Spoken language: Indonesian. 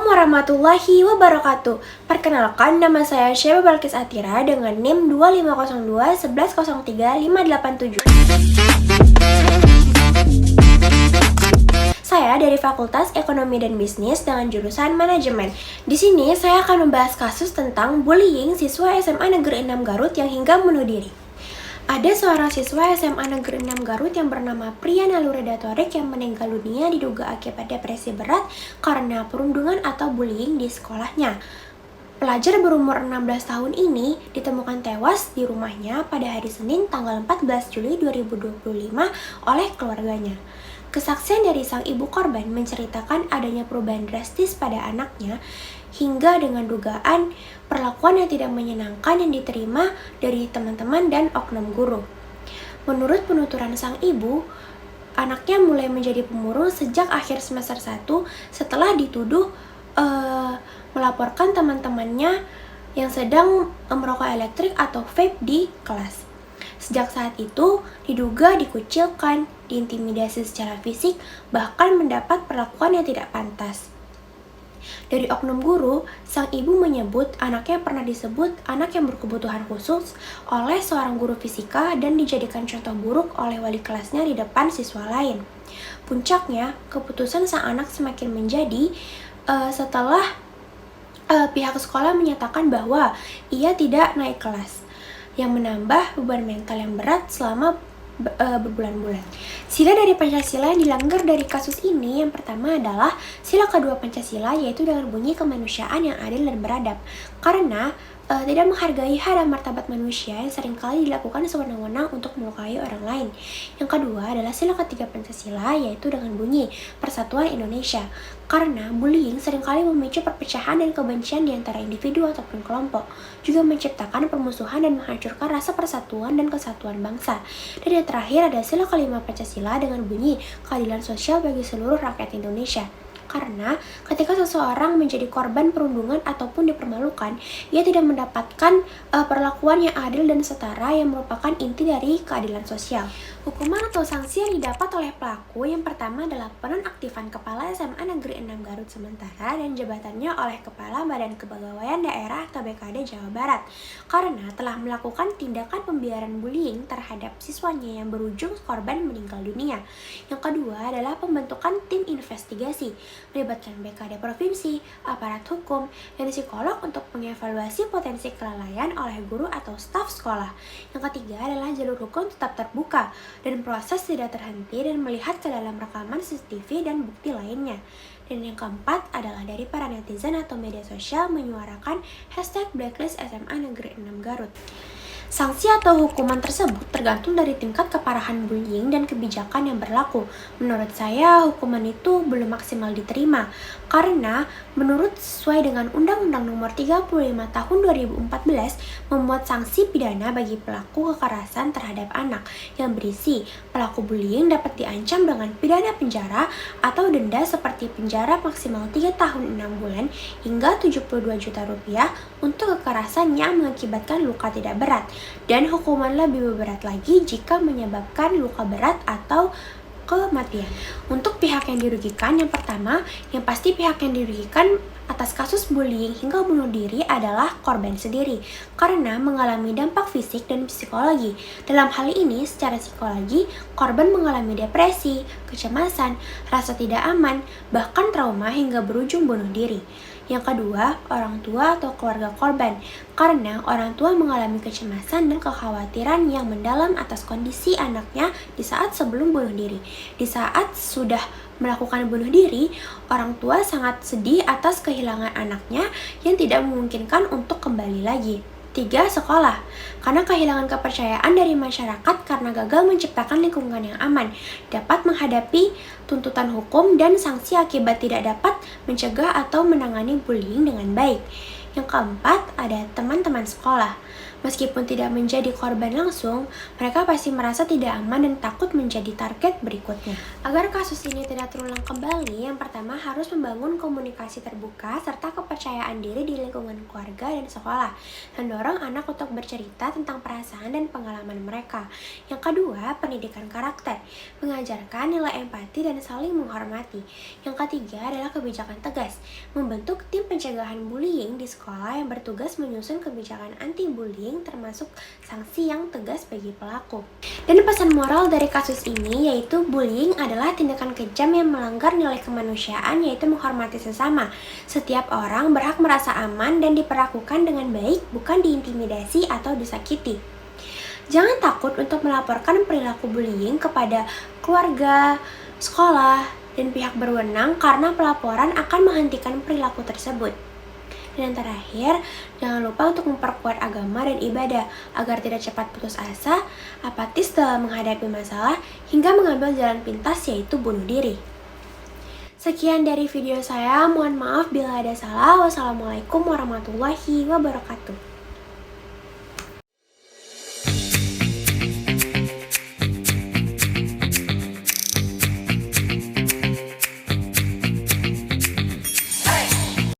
warahmatullahi wabarakatuh. Perkenalkan, nama saya Syeba Balkis Atira dengan NIM 2502 1103 587. Saya dari Fakultas Ekonomi dan Bisnis dengan jurusan Manajemen. Di sini saya akan membahas kasus tentang bullying siswa SMA Negeri 6 Garut yang hingga bunuh diri. Ada seorang siswa SMA Negeri 6 Garut yang bernama Pria Nalureda-Torik yang meninggal dunia diduga akibat depresi berat karena perundungan atau bullying di sekolahnya. Pelajar berumur 16 tahun ini ditemukan tewas di rumahnya pada hari Senin tanggal 14 Juli 2025 oleh keluarganya. Kesaksian dari sang ibu korban menceritakan adanya perubahan drastis pada anaknya hingga dengan dugaan perlakuan yang tidak menyenangkan yang diterima dari teman-teman dan oknum guru. Menurut penuturan sang ibu, anaknya mulai menjadi pemurung sejak akhir semester 1 setelah dituduh melaporkan teman-temannya yang sedang merokok elektrik atau vape di kelas. Sejak saat itu, diduga dikucilkan, diintimidasi secara fisik, bahkan mendapat perlakuan yang tidak pantas. Dari oknum guru, sang ibu menyebut anaknya pernah disebut anak yang berkebutuhan khusus oleh seorang guru fisika dan dijadikan contoh buruk oleh wali kelasnya di depan siswa lain. Puncaknya, keputusan sang anak semakin menjadi setelah pihak sekolah menyatakan bahwa ia tidak naik kelas, yang menambah beban mental yang berat selama berbulan-bulan. Sila dari Pancasila yang dilanggar dari kasus ini yang pertama adalah sila kedua Pancasila, yaitu dengan bunyi kemanusiaan yang adil dan beradab, karena tidak menghargai hak dan martabat manusia yang seringkali dilakukan sewenang-wenang untuk melukai orang lain. Yang kedua adalah sila ketiga Pancasila, yaitu dengan bunyi Persatuan Indonesia, karena bullying seringkali memicu perpecahan dan kebencian di antara individu ataupun kelompok, juga menciptakan permusuhan dan menghancurkan rasa persatuan dan kesatuan bangsa. Dan yang terakhir ada sila kelima Pancasila dengan bunyi keadilan sosial bagi seluruh rakyat Indonesia. Karena ketika seseorang menjadi korban perundungan ataupun dipermalukan, ia tidak mendapatkan perlakuan yang adil dan setara yang merupakan inti dari keadilan sosial. Hukuman atau sanksi yang didapat oleh pelaku yang pertama adalah penonaktifan Kepala SMA Negeri 6 Garut sementara dan jabatannya oleh Kepala Badan Kepegawaian Daerah atau BKD Jawa Barat karena telah melakukan tindakan pembiaran bullying terhadap siswanya yang berujung korban meninggal dunia. Yang kedua adalah pembentukan tim investigasi melibatkan BKD Provinsi, aparat hukum, dan psikolog untuk mengevaluasi potensi kelalaian oleh guru atau staf sekolah. Yang ketiga adalah jalur hukum tetap terbuka dan proses tidak terhenti dan melihat ke dalam rekaman CCTV dan bukti lainnya. Dan yang keempat adalah dari para netizen atau media sosial menyuarakan #blacklist SMA Negeri 6 Garut. Sanksi atau hukuman tersebut tergantung dari tingkat keparahan bullying dan kebijakan yang berlaku. Menurut saya, hukuman itu belum maksimal diterima karena menurut sesuai dengan Undang-Undang Nomor 35 Tahun 2014 memuat sanksi pidana bagi pelaku kekerasan terhadap anak yang berisi pelaku bullying dapat diancam dengan pidana penjara atau denda seperti penjara maksimal 3 tahun 6 bulan hingga 72 juta rupiah untuk kekerasan yang mengakibatkan luka tidak berat. Dan hukuman lebih berat lagi jika menyebabkan luka berat atau kematian. Untuk pihak yang dirugikan, yang pertama, yang pasti pihak yang dirugikan atas kasus bullying hingga bunuh diri adalah korban sendiri karena mengalami dampak fisik dan psikologi. Dalam hal ini, secara psikologi, korban mengalami depresi, kecemasan, rasa tidak aman, bahkan trauma hingga berujung bunuh diri. Yang kedua, orang tua atau keluarga korban, karena orang tua mengalami kecemasan dan kekhawatiran yang mendalam atas kondisi anaknya di saat sebelum bunuh diri. Di saat sudah melakukan bunuh diri, orang tua sangat sedih atas kehilangan anaknya yang tidak memungkinkan untuk kembali lagi. 3. Sekolah, karena kehilangan kepercayaan dari masyarakat karena gagal menciptakan lingkungan yang aman, dapat menghadapi tuntutan hukum dan sanksi akibat tidak dapat mencegah atau menangani bullying dengan baik. Yang keempat, ada teman-teman sekolah. Meskipun tidak menjadi korban langsung, mereka pasti merasa tidak aman dan takut menjadi target berikutnya. Agar kasus ini tidak terulang kembali, yang pertama harus membangun komunikasi terbuka serta kepercayaan diri di lingkungan keluarga dan sekolah, dan dorong anak untuk bercerita tentang perasaan dan pengalaman mereka. Yang kedua, pendidikan karakter, mengajarkan nilai empati dan saling menghormati. Yang ketiga adalah kebijakan tegas, membentuk tim pencegahan bullying di sekolah yang bertugas menyusun kebijakan anti-bullying termasuk sanksi yang tegas bagi pelaku. Dan pesan moral dari kasus ini yaitu bullying adalah tindakan kejam yang melanggar nilai kemanusiaan, yaitu menghormati sesama. Setiap orang berhak merasa aman dan diperlakukan dengan baik, bukan diintimidasi atau disakiti. Jangan takut untuk melaporkan perilaku bullying kepada keluarga, sekolah, dan pihak berwenang karena pelaporan akan menghentikan perilaku tersebut. Dan yang terakhir, jangan lupa untuk memperkuat agama dan ibadah agar tidak cepat putus asa, apatis dalam menghadapi masalah, hingga mengambil jalan pintas yaitu bunuh diri. Sekian dari video saya, mohon maaf bila ada salah. Wassalamualaikum warahmatullahi wabarakatuh.